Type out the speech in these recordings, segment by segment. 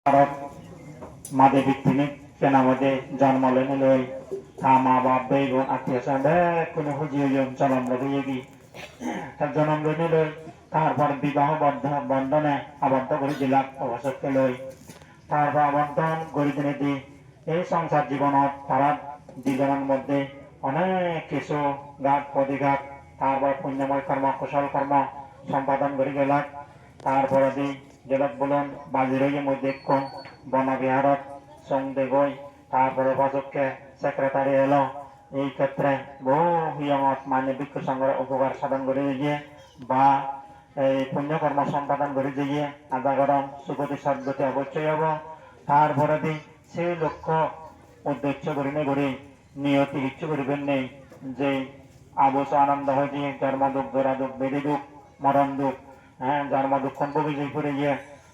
ভারত মাদে ভিত্তিক কেনামদে জন্ম লেনে লই মা বাপ বেই বোন আত্মীয় স্বজন কোনো হুজিয়ে জন্ম লইগি তার জন্ম লেনে লই তারপর বিবাহ বন্ধনে আবদ্ধ করে দিলাম অবসরকে লই তারপর আবদ্ধন করে দিনে দি এই সংসার জীবনত তারা দুজনের মধ্যে অনেক কিছু ঘাট প্রতিঘাত তারপর পুণ্যময় কর্ম কুশল কর্ম সম্পাদন করে গেলাম তারপরে দি জেলাত বলুন বাজিরইয়ের মধ্যে কোন বনবিহারত সঙ্গে গই তারপরে বাচককে সেক্রেটারি এলো এই ক্ষেত্রে বহু হিয়মত মানে বিক্ষু সংগ্রহ উপকার সাধন করে গিয়ে বা এই পুণ্যকর্ম সম্পাদন করে গিয়ে আদা গরম সুগতি সদ্গতি অবশ্যই হব তারপরে দি সেই লক্ষ্য উদ্দেশ্য করি করি নিয়তি ইচ্ছু করিবেন নেই যে আবশ আনন্দ হয়ে গিয়ে জন্ম দুঃখ জোড়া দুঃখ বেদি দুঃখ মরণ দুঃখ হ্যাঁ জন্ম দুঃখ বিজয় করে গিয়ে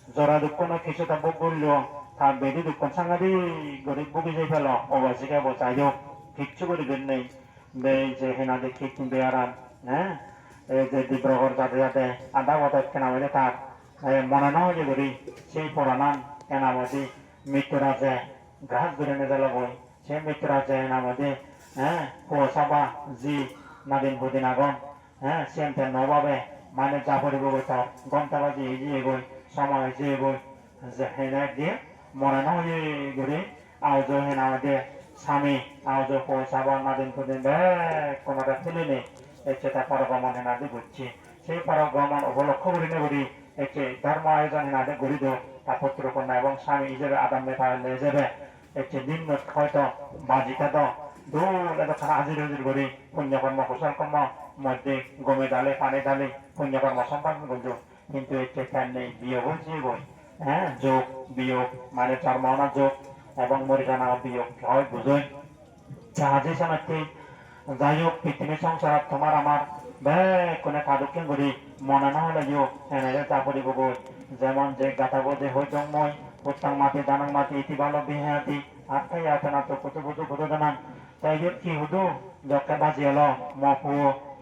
জোড়া দুঃখ না কিছুটা ভোগ করলো তার বেদি দুঃখ সাংঘাতিক গরিব বিজয় ফেল অবশ্যই বচাই হোক কিচ্ছু করিবেন নেই যে হেনা দেখি কিন্তু আরাম হ্যাঁ এই যে ডিব্রগড় যাতে যাতে আধা বছর কেনামে তার মনে না হয়ে করি সেই পুরানান কেনামতি মৃত্যুর আছে গ্রাহক ধরে নিয়ে গেল বই সে মৃত্যুর আছে হেনামতি হ্যাঁ কুয়াশাবা জি নাদিন বুদিন আগন হ্যাঁ সেমতে নভাবে মানে যা পড়িব তার ঘন্টাবাজি এগিয়ে গই সময় এগিয়ে গই যে হেনা দিয়ে মনে না হয়ে করি আজ হেনামতি স্বামী আজ কুয়াশাবা নাদিন বুদিন কোনোটা ফেলে নেই সেটা পরগমন হেনাদি ঘুরছি সেই পরগমন উপলক্ষ করি না করি একে ধর্ম আয়োজন হেনাদি ঘুরি দো তার পুত্র কন্যা এবং স্বামী হিসেবে আদাম মেয়ে যাবে একটি দিন হয়তো বাজিকা তো দূর এত হাজির হাজির করি পুণ্যকর্ম কুশল কর্ম মধ্যে গমে ডালে পানি ডালে পুণ্যকর্ম সম্পাদন করছো কিন্তু একটি ফ্যান নেই বিয়োগ হচ্ছে বই হ্যাঁ যোগ বিয়োগ মানে জন্মনা যোগ এবং মরিজানা বিয়োগ হয় বুঝোই জাহাজে সানাতে যাই হোক পৃথিবীর সংসার তোমার আমার কোনো কাদুকে করি মনে না হলে এনেরে চা পড়িব বই যেমন যে গাতা বোধে হইচংময় উত্তাং মাটি দানাং মাটি ইতি ভালো বিহাতি আটকাই আছে না তো কুতু কুতু কুতু দানাং তাই কি হুদু যকে বাজি এলো মপু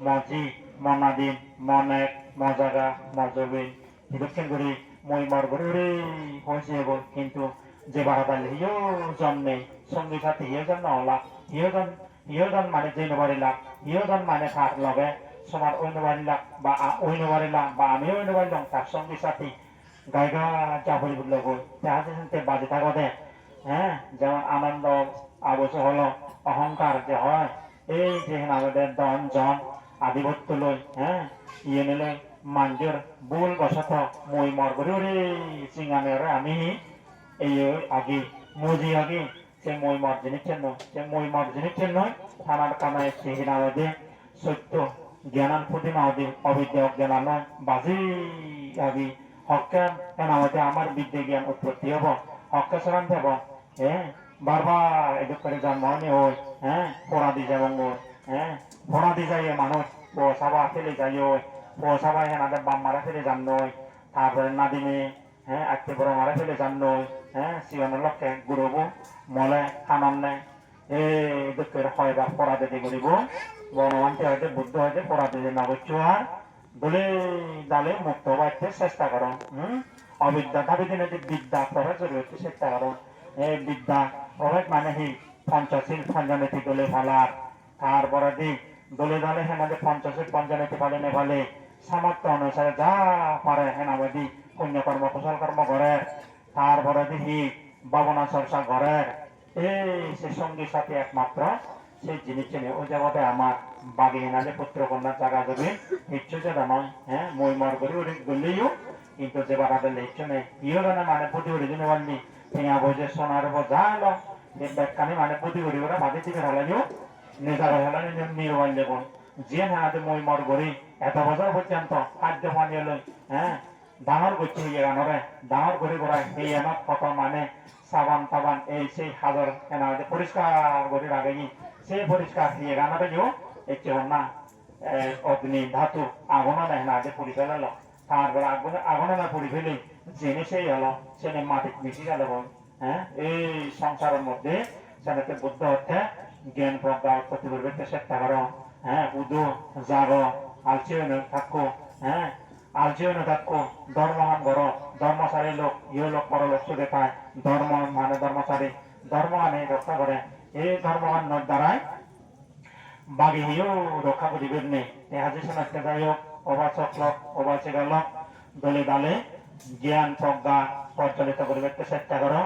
মজি মনাদিন মনেক মজাগা মজবিন হিদুকে করি মই মর গরি হয়েছে কিন্তু যে বারাদাল হিও জন্মে সঙ্গী সাথী হিও জন্ম হলা হিও জন মানে যে নবারিলাম হিও জন মানে থাক লগে সমান ওই নবারিলাম বা ওই নবারিলাম বা আমিও ওই নবারিলাম তার সঙ্গী সাথী গায়গা চাপড়ি বুঝলো গো জাহাজে শুনতে বাজে থাকো দে হ্যাঁ যেমন আনন্দ আবশ্য হলো অহংকার যে হয় এই যে আমাদের দন জন আধিপত্য লই হ্যাঁ ইয়ে নিলে মাঞ্জুর বুল বসত মই মর করি ওরে সিঙ্গানের আমি এই আগে মজি আগে সে মই মর জিনিসের নয় সে মই মর জিনিসের নয় থানার কামায় সিহিনা দে সত্য জ্ঞানান প্রতি মাহদে অবিদ্যা জ্ঞান নয় বাজি আগে হককে কেন আমাদের আমার বিদ্যে জ্ঞান উৎপত্তি হব হককে সরান দেব হ্যাঁ বারবার এদিক করে জন্ম হয়নি ওই হ্যাঁ পড়া দি যাব হ্যাঁ পড়া দি যাই মানুষ পয়সাবা ফেলে যাই ওই পয়সাবা হ্যাঁ আমাদের বাম মারা ফেলে যান নয় তারপরে নাদিনে হ্যাঁ আজকে বড় মারা ফেলে যান নয় হ্যাঁ সিওনের লক্ষ্যে গুরুব মলে আনন্দে এদিক করে হয় বা পড়া দিতে করিব বনমান্তি হয়তো বুদ্ধ হয়তো পড়া দিতে নগচ্ছ আর বলে দালে মুক্ত হওয়ার চেষ্টা করো অবিদ্যা দাবি দিনে বিদ্যা প্রভাব হচ্ছে চেষ্টা করো এই বিদ্যা প্রভাব মানে হি পঞ্চশীল পঞ্চনীতি দলে ফলার তারপরে দি দলে দলে হেনাদের পঞ্চশীল পঞ্চনীতি ফলে নেফালে সামর্থ্য অনুসারে যা পারে হেনাবাদি পুণ্যকর্ম কুশল কর্ম করে তারপরে দি হি ভাবনা চর্চা করে এই সে সঙ্গী সাথে একমাত্র সেই জিনিস নিয়ে ওই জগতে আমার বাগি হেনাদের পুত্র কন্যা জায়গা দেবে ইচ্ছু যেটা নয় হ্যাঁ মই মর করি ওরে বললেও কিন্তু যে বাড়াতে ইচ্ছু নেই ইও জানে মানে প্রতি ওরে জন্য বললি টিয়া বসে সোনার উপর যা এলো ব্যাখ্যানি মানে প্রতি ওরে ওরা বাদে থেকে হলাইও নেজার হলানি নির্বাল দেব যে হেনাতে মই মর করি এত বছর পর্যন্ত খাদ্য পানীয় লই হ্যাঁ ডাঙর করছে এই গানরে ডাঙর করে করা এই এমন কত মানে সাবান তাবান এই সেই হাজার এনা পরিষ্কার করে রাখে সেই পরিষ্কার এই গানরে যেও এই না অগ্নি ধাতু আগুন নেয় না আগে পুড়ি ফেলালো তারপরে আগুন না পুড়ি ফেলে জেনে সেই হলো সেনে মাটি মিশি গেল হ্যাঁ এই সংসারের মধ্যে সেটাকে বুদ্ধ হচ্ছে জ্ঞান প্রজ্ঞা উৎপত্তি করবে চেষ্টা করো হ্যাঁ উদু জাগো আলচে থাকো হ্যাঁ আলচিও থাকো ধর্মহান বড় ধর্মচারী লোক ইয়ে লোক বড় লোক সুদে পায় ধর্ম মানে ধর্মচারী ধর্মহানে রক্ষা করে এই ধর্মহান দ্বারাই বাগি হিও রক্ষা করিবেন নেই হাজি সমাজকে যাই হোক অবা চক্লক অবা চিগালক দলে দালে জ্ঞান প্রজ্ঞা প্রজ্বলিত করিবে চেষ্টা করো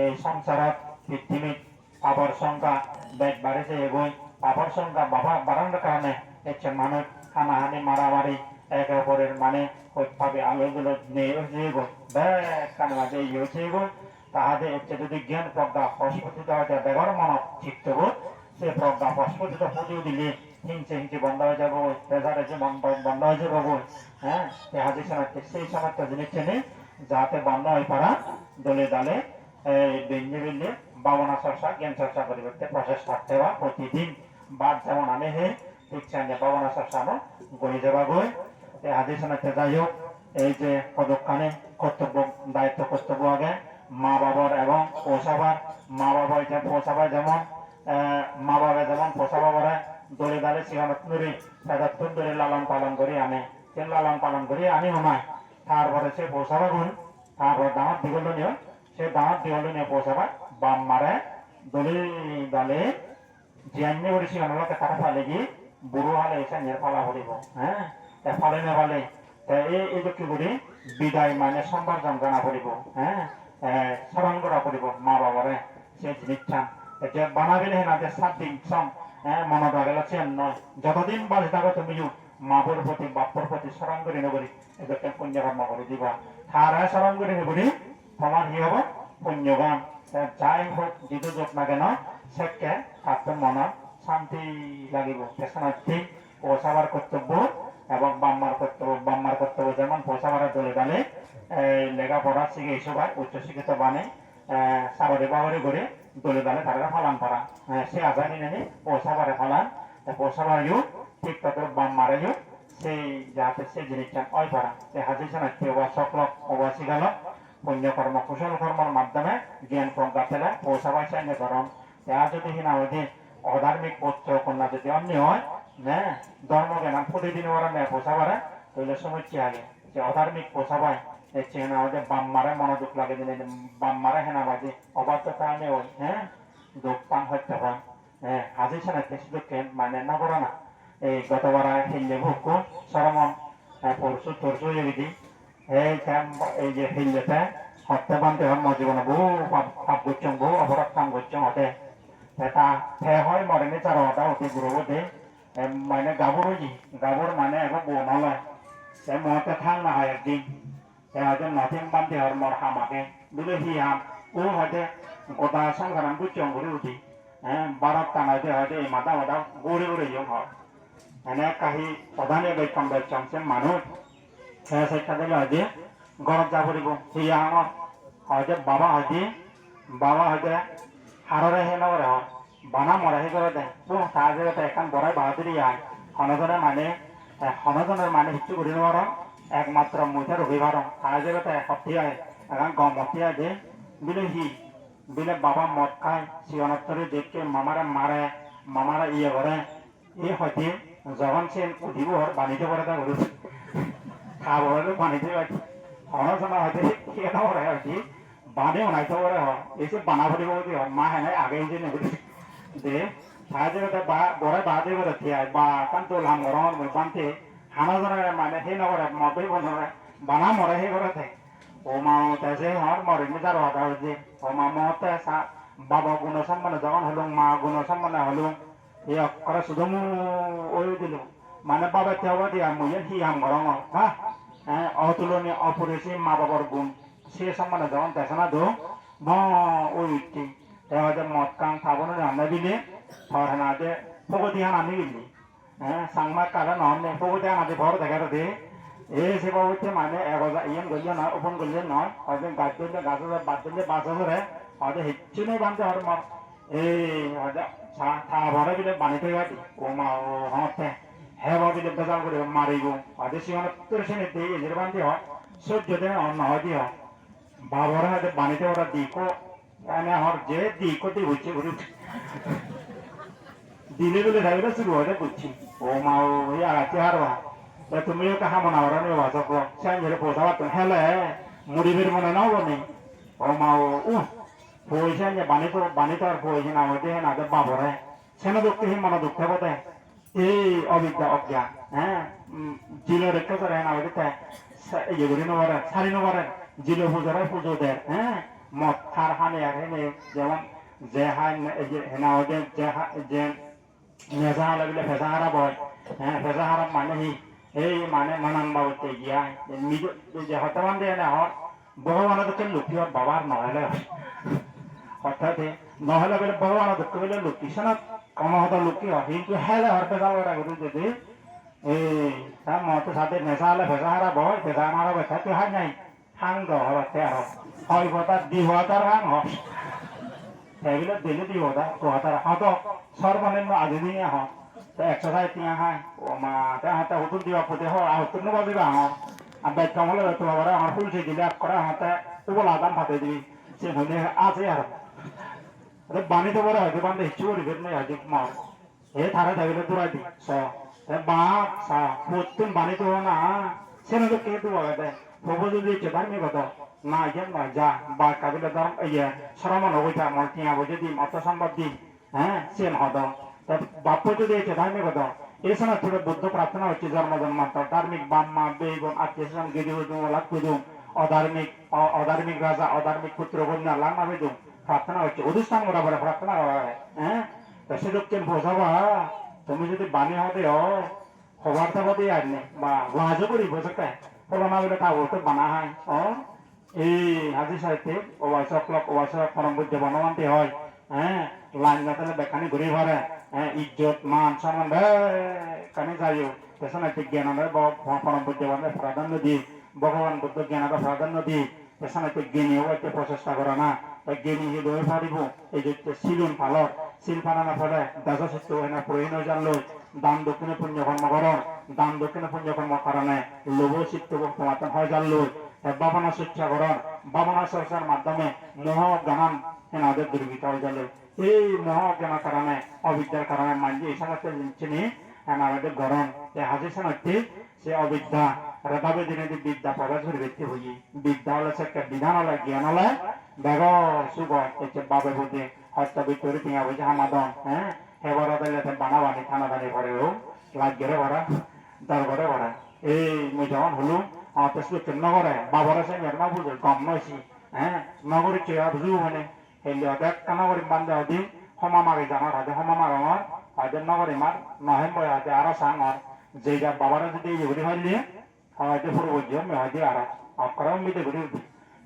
এই সংসারত পৃথিবীত পাপর সংখ্যা বেগ বাড়িছে এগোয় পাপর সংখ্যা বাড়ানোর কারণে হচ্ছে মানুষ হানাহানি মারামারি একে অপরের মানে ভাবে আলোগুলো নিয়ে এগোয় ব্যাগ কানে মাঝে ইয়েছে এগোয় তাহাদের হচ্ছে যদি জ্ঞান প্রজ্ঞা প্রস্ফুটিত হয়ে বেগর মানব চিত্ত সে প্রজ্ঞা প্রস্ফুটিত ফুটিয়ে দিলে হিংসে হিংসে বন্ধ হয়ে যাবো রেজারেজি বন্ধ হয়ে যাবো হ্যাঁ হাজির সময় সেই সময় জিনিস চেনে যাতে বন্ধ হয়ে পড়া দলে দালে বেঞ্জে বেঞ্জে ভাবনা চর্চা জ্ঞান চর্চা করিবে প্রচেষ্টা দেওয়া প্রতিদিন বাদ যেমন আনে হে ঠিক চাইলে ভাবনা চর্চা গড়ে যাবা গই হাজির সময় যাই হোক এই যে পদক্ষানে কর্তব্য দায়িত্ব কর্তব্য আগে মা বাবার এবং পৌঁছাবার মা বাবা পৌঁছাবার যেমন মা বাবা যেমন পৌঁছাবা করে দলে দালে সিগানত নুরি তাদের ধরে লালন পালন করি আনে সে লালন পালন করি আনি নয় তারপরে সে পৌঁছাবা গুণ তারপর দাঁত দিগল নিয়ে সে দাঁত দিগল নিয়ে পৌঁছাবা বাম মারে দলে দালে জিয়ান্নি করে সিগানোকে তারা ফালে গিয়ে বুড়ো হালে এসে নিয়ে ফালা পড়িব হ্যাঁ ফালে না ফালে এই কি করি বিদায় মানে সম্বর্ধন জানা পড়িব হ্যাঁ স্মরণ করা পড়িব মা বাবারে সে জিনিসটা এতিয়া বানাবিলে না যে 7 দিন সম মনে রাখলে চেন নয় যতদিন বাজে থাকো তুমি মাপুর প্রতি বাপুর প্রতি স্মরণ করে নেবরি এদেরকে পুণ্য কর্ম করে দিবা তারা স্মরণ করে নেবরি তোমার কি হব পুণ্যগান যাই হোক যিটো যোগ না কেন সেকে তাতে মনত শান্তি লাগিব পেছনার্থী পৌঁছাবার কর্তব্য এবং বাম্মার কর্তব্য যেমন পৌঁছাবার দলে দালে লেখাপড়া শিখে সবাই উচ্চশিক্ষিত বানে সাগরে বাগরে করে দলে দালে তারা ফালান পারা সে আজানি নেই পৌঁছাবারে ফালান পৌঁছাবার ঠিক তত বাম্মারে সেই যাতে সে জিনিসটা ওই পারা সে হাজির সানাচ্ছি অবা সকলক অবা শিখালক পুণ্যকর্ম কুশল কর্মর মাধ্যমে জ্ঞান প্রজ্ঞা পেলে পৌঁছাবার চাই কারণ আর যদি হিনা হইতে অধার্মিক পুত্র কন্যা যদি অন্য হয় হ্যাঁ ধর্ম জ্ঞান প্রতিদিন ওরা নেয় পৌঁছাবারে তাহলে সমস্যা আগে যে অধার্মিক পৌঁছাবায় চেনা হচ্ছে বাম মারে মনোযোগ লাগে দিলে বাম মারে হেনা বাজে অবাধ্যতা আনে ওই হ্যাঁ দুঃখ পান হত্যা পান হ্যাঁ হাজির সানাতে শুধু মানে না করা না এই গতবার হিল্লে ভুক সরমন পরশু তরশু এগিদি এই যে হিল্লেতে হত্যা বানতে হন জীবনে বহু পাপ করছেন বহু অপরাধ কাম করছেন হতে তা হয় মরেনি চার হতা হতে গুরু হতে মানে গাবর মানে এখন বউ নলয় সে মতে থাং না হয় একদিন হয়তো নথিং বান্ধে হর মর হামাকে দিলে হি হাম ও হয়তো গোটা সংসারাম বুঝছং ঘুরে উঠি হ্যাঁ বারত টানাইতে হয়তো এই মাথা গড়ে গড়ে ইয়ং হয় এনে কাহি প্রধানে বৈকম বেচংছে মানুষ সেটা দিলে হয়তো গরত যা পড়িব হি হামত হয়তো বাবা হয়তো হাররে হে নগরে হয় বানা মরে হে করে দেয় তো তার জায়গাতে এখন বড়াই বাহাদুরি আয় হনজনের মানে হিচ্ছু করি নেওয়ার একমাত্র মুঠের অভিভার তার জায়গাতে সত্যি আয় এখন গম মতি আয় যে বিলে বাবা মদ খায় শিবনত্তরে দেখকে মামারা ইয়ে করে এই হয়তো যখন সে উঠিব বানিতে পারে তা ঘুরে খাবো বানিতে পারি হনজনা হয়তো কেন করে হয়তো বানে বানাইতে পারে হয় এসে বানা ফুটিব মা হ্যাঁ আগে যে নেবি দে সাহায্যটা বড় বাদে করে থিয়ায় বা কান্ত লাম গরম বানতে হানা জনের মানে সেই নগরে মতই বনরে বানা মরে সেই করে থাকে ও মা তাইছে হর মরে নিজার হতা হচ্ছে ও মা মতে বাবা গুণ সম্মানে যখন হলুম মা গুণ সম্মানে হলুম এই অক্ষরে শুধু ওই দিল মানে বাবা তেওয়া দিয়া মুয়ে হি হাম গরম হ্যাঁ অতুলনীয় অপরিসীম মা বাবার গুণ সে সম্মানে যখন দেখে না দো ওই উঠি হয়তো মদ কাং খাবনো রান্না দিলে থর হেনাতে ফগতি হান আনি গেলি হ্যাঁ সাংমার কারণ নহনে ফগতি হান আদি ভর দেখা দে এই সেবা হচ্ছে মানে এগজা ইয়েন গলিয়ে নয় ওপন গলিয়ে নয় হয়তো গাছ দিলে গাছ বাদ দিলে বাস ধরে হয়তো হিচ্ছু নেই বানতে হর মর এই হয়তো থা ভরে দিলে বানিতে গাড়ি ও মা হতে হ্যাঁ ভাবিলে বেজাল করে মারিব হয়তো সিংহ তোর সেনে দিয়ে এজের বান্ধি হয় সহ্য দেয় অন্য হয় দিয়ে বাবরা হয়তো বানিতে ওরা দিকো হর যে দিকো দিয়ে হচ্ছে ঘুরে দিলে বলে থাকলে শুরু হয়ে বুঝছি ও মা ওই আগাতে হারবা tumiyo ka hamon awara ni wa soklo sen jere po sawa tun hele muribir mona na woni o ma o poisen je bani to ar poisen awade na de babore seno dokte hi mona dokte bote এই অবিদ্যা অজ্ঞান হ্যাঁ জিলো রেখে করে না ওই এগুলি নবারে সারি নবারে জিলো পুজোরে পুজো দেয় হ্যাঁ মদ খার হানে আর হেনে যেমন যে হান হেনা ওদের যে নেশা লাগলে ফেসা হারা বয় হ্যাঁ ফেসা হারা মানে হি এই মানে মানান বাবতে গিয়া নিজ যে হতমান দিয়ে না হর ভগবানের তো লুকি হর বাবার নহলে অর্থাৎ নহলে বলে ভগবানের দুঃখ বলে লুকি শোনা কমহত লুকি হয় কিন্তু হেলে হর ফেসা ওরা গুরু যদি এই তার মতো সাথে নেশা হলে ফেসা হারা বয় ফেসা হারা বেথা তুই হার নাই হাং দ হরতে আর হয় বতার দি হতার হাং হস এগুলো দিলে দি হতা তো হতার হত সর্বনিম্ন আজি দিয়ে হ তো এক্সারসাইজ তিয়া হয় ও মা তা হাতে হুতুন দিবা পদে হ আর হুতুন বাজিবা হ আর বেদ কমলে তোমার বড় আমার ফুল সেই দিলে করা হাতে উপল আদান ফাতে দিবি সে হলে আছে আর বানি তো বড় হয়তো বান্ধে হিচু করি বেদ নাই হয়তো মার এ থারে থাকলে দূরাই দি স বাপ সা পুতুন বানি তো না সেটা তো কে তো বলে প্রভু যদি চেতারমি কত না যেন না যা বা কাবিলে দাম ইয়ে সরমান হইতা মল টিয়া বজে দিম অত সম্ভব দিম হ্যাঁ সেন হদ বাপ্য যদি চেতারমি কত এছাড়া থেকে বুদ্ধ প্রার্থনা হচ্ছে জন্ম জন্মান্তর ধার্মিক বাম্মা বেগম আত্মীয় স্বজন গেদি হইতুম লাভ কুদুম অধার্মিক রাজা অধার্মিক পুত্র কন্যা লাভ হইতুম প্রার্থনা হচ্ছে অধিষ্ঠান করা পরে প্রার্থনা করা হয় হ্যাঁ তা সেদককে বোঝাবা তুমি যদি বাণী হবে হবার থাকতে আর নেই বা লাজও করি বোঝাতে ফলনা বলে তা বলতে বানা হয় এই হাজি সাহিত্যে ওয়াইসক পরম বুদ্ধ বনমান্তি হয় হ্যাঁ লাইন গাতালে বেখানি ঘুরি ভরে হ্যাঁ ইজ্জত মান সম্মান কানে যাইও পেছনে জ্ঞান পরম বুদ্ধ বনে প্রাধান্য দি ভগবান বুদ্ধ জ্ঞানটা প্রাধান্য দি পেছনে জ্ঞানী হইতে প্রচেষ্টা করে না জ্ঞানী হি দই পারিব এই যে সিলুন পালক সিল পানানা ফলে দাস সত্য হয় না প্রয়োজন জানলো দান দক্ষিণে পুণ্য কর্ম করণ দান দক্ষিণে পুণ্য কর্ম কারণে লোভ চিত্ত সমাধান হয় জানলো ভাবনা শিক্ষাকরণ ভাবনা চর্চার মাধ্যমে মোহ জ্ঞান এনাদের দুর্বৃত হয়ে গেল এই মোহ জ্ঞানের কারণে অবিদ্যার কারণে মানজি এই সমস্ত চিনি এনাদের গরম এই হাজির শনাক্তি সে অবিদ্যা রেভাবে দিনে বিদ্যা প্রকাশের ব্যক্তি হই বিদ্যা হলে সে বিধান হলে জ্ঞান হলে বেগ সুগ এসে বাবে বুঝে হস্ত ভিতরে টিয়া বুঝে হামাদন হ্যাঁ হেবার দিলে বানা বানি থানা দানি করেও লাগেরে ভরা দরবারে ভরা এই মুই যখন হলু তেসকে নগরে বাবার আছে না বুঝে কম নয়ছি হ্যাঁ নগরে চেয়া বুঝু মানে হেলে দেখ নগরে বান্ধে হদি হমা মাগে জানার হাতে হমা মাগার হয়তো নগরে মার নহেম বয় হাতে আরো সাঙর যেটা বাবারা যদি এই ঘুরি হইলে হয়তো পুরো বুঝিও হয়তো আর অকরম মিটে ঘুরি উঠি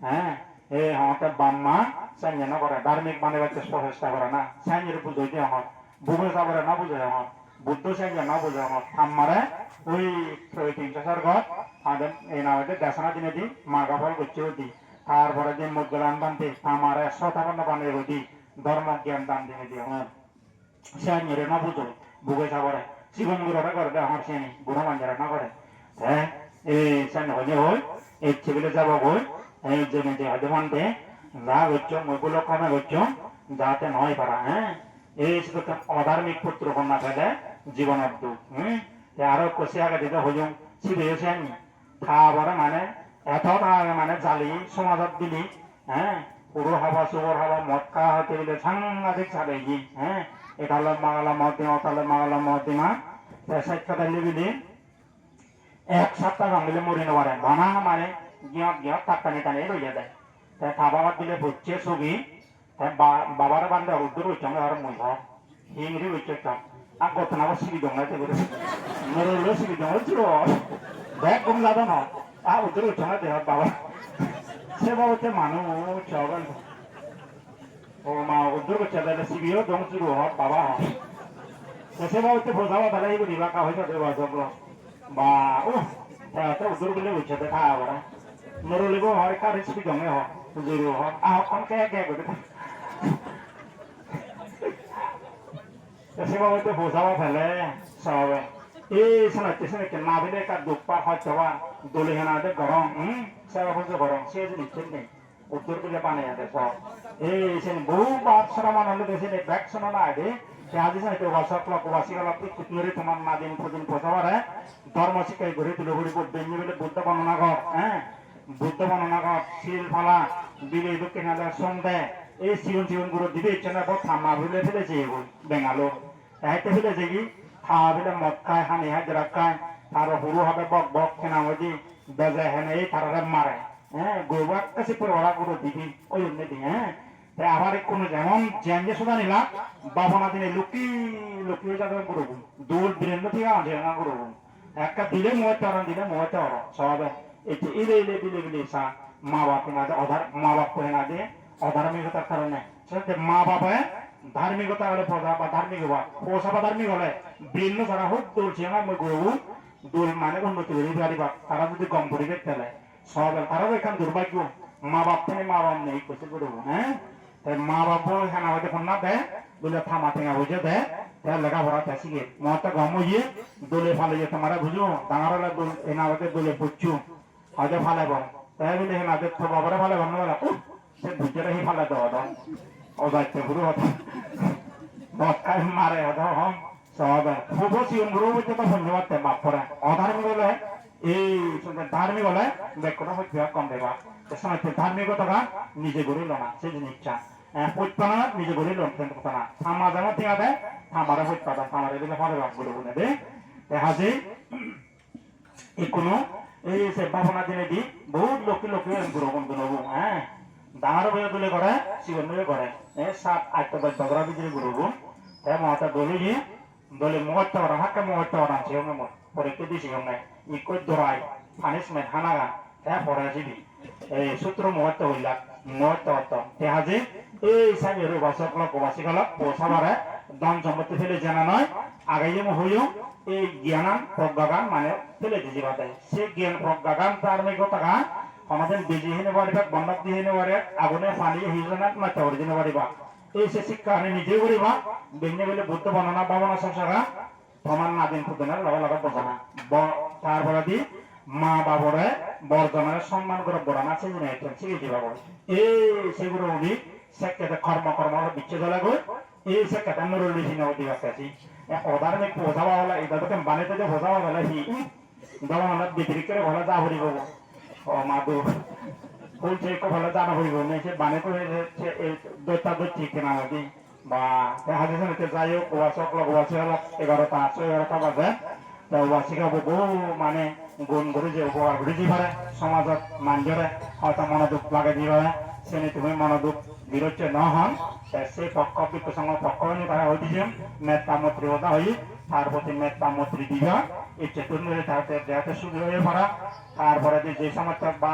হ্যাঁ এই আমাদের বাম্মা সাইন নগরে ধার্মিক বানাবার চেষ্টা করে না সাইনের পুজো হইতে আমার বুঝে যাবরে না বুঝে আমার বুদ্ধ সাইন না বুঝে আমার থাম্মারে ওই 300 ঘর আমাদের এই নামে দেশনা দিনে দিন মার্গা ফল করছে দি তারপরে দিন মুদ্রান বানতে আমার 100 বানিয়ে দি ধর্ম জ্ঞান দান দিনে দি আমার সাইনের না বুঝো বুঝে যাবরে জীবন গুরুরা করে দে আমার সেনি বুড়ো মানুষরা না করে হ্যাঁ এই সাইন হয়ে হয় এই ছেলে যাব বই এই জন্য যে হয়তো মানতে যা হচ্ছ ওইগুলো কমে হচ্ছ যাতে নয় পারা হ্যাঁ এই শুধু অধার্মিক পুত্র কন্যা ফেলে জীবনের দুঃখ আরো কষি আগে দিতে হজুম ছিড়েছে খাবার মানে এত মানে জালি সমাজত দিলি হ্যাঁ পুরো হবা সুবর হবা মদ খাওয়া হতে গেলে সাংঘাতিক ছাড়ে গি হ্যাঁ এটা হলো মাগালা মদ দিমা তাহলে মাগালা মদ দিমা সাক্ষাৎ দিবি 1 সপ্তাহ ভাঙলে মরে নেওয়ারে বানা মানে গিয়ত টানি টানি রইয়া যায় তাই খাবার দিলে বুঝছে ছবি বাবার বান্ধে উদ্দুর হচ্ছে আর মূল হিংরি হচ্ছে আর গত না সিবি দংলাইতে করে মরলো সিবি দংলাইছিল দেখ কম যাবে না আর উদ্দুর হচ্ছে না দেহ বাবা সে বাবতে মানুষ সবাই ও মা উদ্দুর করছে তাহলে সিবিও দংছিল হক বাবা হক সে বাবতে বোঝাবা তাহলে এই করিবা কা হয়েছে দেবা সব বা ও এত উদ্দুর করলে হচ্ছে দেখা আবার মরলিব হয় কার সিবি দংলে হক জরুরি হক আহ কম কে করে সেবা হইতে বোঝাবা ফেলে সবে এই শোনাচ্ছে শুনেছে না দিলে কার দুঃখ পার হয়তো বা দলি হেনাতে গরম সেবা বলছে গরম সে যে নিচ্ছেন নেই উত্তর দিলে পানি আছে সব এই বহু বার শোনা মানে দেশে ব্যাগ শোনা না আগে আজি সাইতে ওয়াসক লক ওয়াসিকালা কুতুরে তোমার নাদিন প্রদিন পছাবারে ধর্ম শিক্ষায় গড়ে তুলে হরি বেঞ্জি বলে বুদ্ধ বর্ণনা কর হ্যাঁ বুদ্ধ বর্ণনা কর শিল ফালা বিলে দক্ষিণ আদার সন্ধে এই সিউন গুলো দিবে ইচ্ছে না থামা ফেলে ফেলেছে বেঙ্গালো হাইতে ফেলেছে কি খাওয়া ফেলে মদ খায় হানি হাজরা খায় তার হুরু হবে বক বক কেনা মজি বেজে হেনে এই তারা মারে হ্যাঁ গোবার কাছে পরে ওরা গুলো দিবি ওই জন্য দি হ্যাঁ আবার কোনো যেমন জ্যাঞ্জে সোজা নিলাম বাবনা দিনে লুকিয়ে যাবে করবো দূর বীরেন্দ্র থেকে আনছে না করবো একটা দিলে দিলে সব এতে ইলে ইলে বিলে বিলে সা মা বাপ না মা বাপ করে না দিয়ে অধার্মিকতার কারণে মা বাবা ধার্মিকতা হলে প্রজা বা ধার্মিক হওয়া পোষা বা ধার্মিক হলে বীরেন্দ্র ছাড়া হোক দৌড়ছে না গরু দোল মানে উন্নতি করে পারিবা তারা যদি কম পরিবেশ ফেলে সব তারাও এখান দুর্ভাগ্য মা বাপ থেকে মা বাপ নেই করতে করবো হ্যাঁ মা বাপ এখানে আমাদের না দেয় বলে থামা টেঙা বুঝে দেয় তাহলে লেখাপড়া শিখে মহাটা গম ইয়ে দোলে ফালে যে তোমারা বুঝো ডাঙারলা দোল এনা আমাদের দোলে বুঝছো হয়তো ফালাইব তাই বলে এনাদের তো বাবারা ফালাইব না বলে সে বুঝে রাখি ফালাই দেওয়া দাও অদায়িত্ব গুরু হতো মক্কায় মারে হতো হম সব খুব সিউন গুরু বুঝতে তো ধন্যবাদ দেয় বাপ পরে অধার্মিক হলে এই ধার্মিক হলে ব্যাকরণ হচ্ছে কম দেবা সময় ধার্মিকতা নিজে গড়ে লো না সেই জিনিসটা পৈপানা নিজে গড়ে লোন কথা না থামা যেমন ঠিক আছে থামারে পৈপাতা থামারে দিলে ভালো ভাগ করে বলে দে দেখা যে কোনো এই সে ভাবনা দিনে দি বহুত লোকে গ্রহণ করবো হ্যাঁ ডাঙর বয়ে তুলে করে শিবন বয়ে করে 7-8 বছর ভিতরে করবো হ্যাঁ মহাটা দলে গিয়ে দলে মহত্ব করা হাক্কা মহত্ব করা সে পরীক্ষা দিয়েছি নাই ইকো দৌড়াই পানিশমেন্ট হানাগা হ্যাঁ পরে আসবি এই সূত্র মহত্ব হইলা মহত্ব দেখা যে এই সাইবের বাসক লোক বাসি গেল পোষাবারে ধন সম্পত্তি ফেলে জানা নয় আগে যেমন হইও এই জ্ঞানান প্রজ্ঞাগান মানে ফেলে দিয়েছি বাদে সে জ্ঞান প্রজ্ঞাগান ধার্মিকতা গান আমাদের বেজি হিনে বাড়িবা বন্ধক দিয়ে হিনে বাড়ি আগুনে পানি হিজনাত মাত্রা করে দিনে বাড়িবা এই সে শিক্ষা আমি নিজে করিবা বেঞ্জে বলে বুদ্ধ বর্ণনা ভাবনা সংসারা তোমার নাদিন ফুদনের লগা লগা বোঝানা তারপরে দি মা বাবরে বর্জনের সম্মান করে বড়ানা সে জিনিস শিখে দিবা এই সেগুলো উনি সেক্ষেত্রে কর্ম বিচ্ছেদ লাগবে এই সেক্ষেত্রে মুরলি হিনে দিবাসী অধার্মিক বোঝাবা হলে এটা তো বানিতে যে বোঝাবা হলে হি ধরো বিক্রি করে ভালো যা হরিব ও মাদু ফুলছে ভালো জানা হইব না সে বানিতে হয়েছে দৈতা দৈত্য কেনা নদী বা হাজির যাই হোক ওয়াশক লগ ওয়াশি হল 11টা বাজে তো ওয়াশিকা বহু মানে গুণ ঘুরে যে উপহার ঘুরে দি পারে সমাজত মানুষরে হয়তো মনোযোগ লাগে দি পারে সেনে তুমি মনোযোগ বিরোধ ন হন সেই পক্ষ বিকসঙ্গ পক্ষ নিয়ে তারা হইতেছে মেত্তা মৈত্রী হতা হই তার প্রতি মেত্তা মৈত্রী দিবা এই চতুর্মুখী তাতে দেহাতে সুখী হয়ে পড়া তারপরে যে সমর্থক বা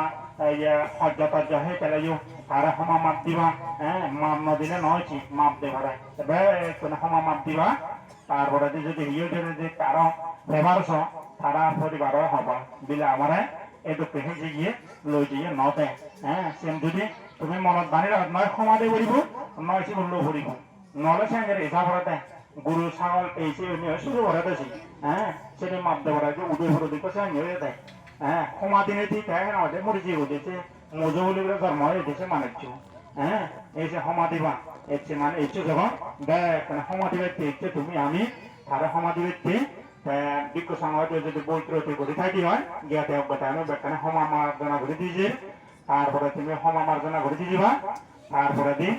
হজ্জতর্য হয়ে চলে তারা ক্ষমা মাপ দিবা হ্যাঁ মাপ ন দিলে নয়ছি মাপ দে পারে তবে কোনো ক্ষমা মাপ দিবা তারপরে যদি ইয়ে যদি কারো ফেভারস তারা পরিবার হবা বিলে আমারে এইটো পেহে গিয়ে লৈ দিয়ে নদে হ্যাঁ সেম যদি তুমি মনত বানি নয় ক্ষমা দিয়ে পড়িব নয় সে লো পড়িব নহলে সঙ্গে হিসাব করতে গরু ছাগল এই শুরু করে দেছি হ্যাঁ সেটা মাপ দেওয়ার যে উদয় ভরে দিকে সঙ্গে হয়ে দেয় হ্যাঁ ক্ষমা দিনে ঠিক আমাদের মরিচি উঠেছে মজু বলে জন্ম হয়ে উঠেছে মানুষ হ্যাঁ এই যে ক্ষমা দিবা এসছে মানে এসছে যখন দেখ ক্ষমা দিবে ইচ্ছে তুমি আমি তারা ক্ষমা দিবে বিজ্ঞ সংঘ যদি বৈত্রতি করে থাকি হয় জ্ঞাতে অজ্ঞাতে বেখানে ক্ষমা মার্জনা করে দিয়েছে তারপরে তুমি ক্ষমা মার্জনা করে দিবা তারপরে দিন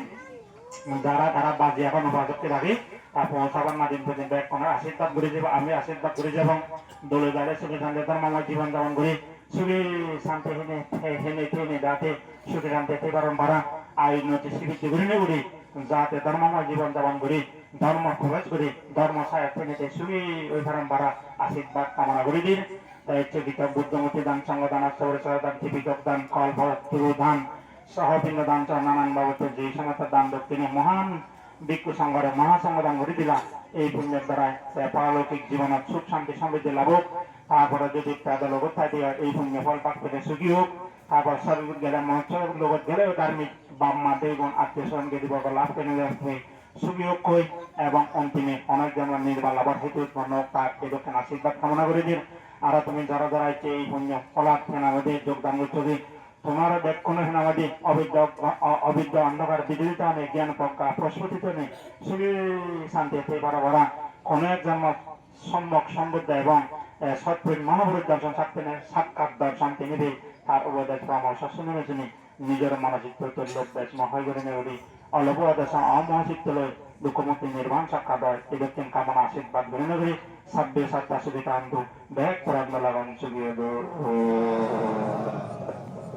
যারা তারা বাজি এখন বাজতে থাকি তারপর সবার না দিন পর্যন্ত এক আশীর্বাদ করে যাব আমি আশীর্বাদ করে যাব দোলে দাঁড়ে সুখী শান্তি ধর্মময় জীবন যাপন করি সুখী শান্তি হেনে যাতে সুখী শান্তি বারম্বার আয় উন্নতি স্বীকৃতি করে নেবরি যাতে ধর্মময় জীবন যাপন করি ধর্ম প্রবেশ করি ধর্ম সাহেব ফেনীতে সুখী ওই বারম্বার আশীর্বাদ কামনা করে দিন তাই হচ্ছে বিতক বুদ্ধমূর্তি দান সংগদান দান ত্রিপিটক দান ফল ভরত দান সহপিণ্ড দান নানান বাবদ যে সমস্ত দান দক্ষিণে মহান ভিক্ষু সংঘরে মহাসংগদান করে দিলা এই পুণ্যের দ্বারা পারলৌকিক জীবনত সুখ শান্তি সমৃদ্ধি লাভ হোক তারপরে যদি তাদের লগত থাকে এই পুণ্য ফল পাক পেতে সুখী হোক তারপর স্বর্গ গেলে মহোৎসব লগত গেলেও ধার্মিক বাম্মা দেবন আত্মীয় স্বজনকে দিব লাভ পেনে সুখী হোক কই এবং অন্তিমে অনেক জন নির্বাণ লাভের হেতু উৎপন্ন তার এই দক্ষিণ আশীর্বাদ কামনা করে দিন আর তুমি যারা যারা এই পুণ্য ফলাৎ কেনাদের যোগদান করছো তোমার দেখ কোনো আমাদের অবিদ্য অন্ধকার বিদ্যুৎ নেই জ্ঞান প্রজ্ঞা প্রস্ফুটিত নেই সুখী শান্তিতে বড় বড় কোনো এক জন্ম সম্যক সমৃদ্ধ এবং সৎপ্রেম মহাপুরুষ দর্শন সাক্ষাৎ দর্শন তিনি তার উপদেশ পরামর্শ শুনে শুনি নিজের মানসিক লোক বেশ মহাই করে নেই অলভ আদেশ অমহচিত্ত লয় দুঃখমুক্তি নির্বাণ সাক্ষাৎ হয় এই ব্যক্তির কামনা আশীর্বাদ করে নেই সাব্যে সাত্তা সুবিধা আন্দু ব্যাগ পরাগ্ন লাগান সুগিয়ে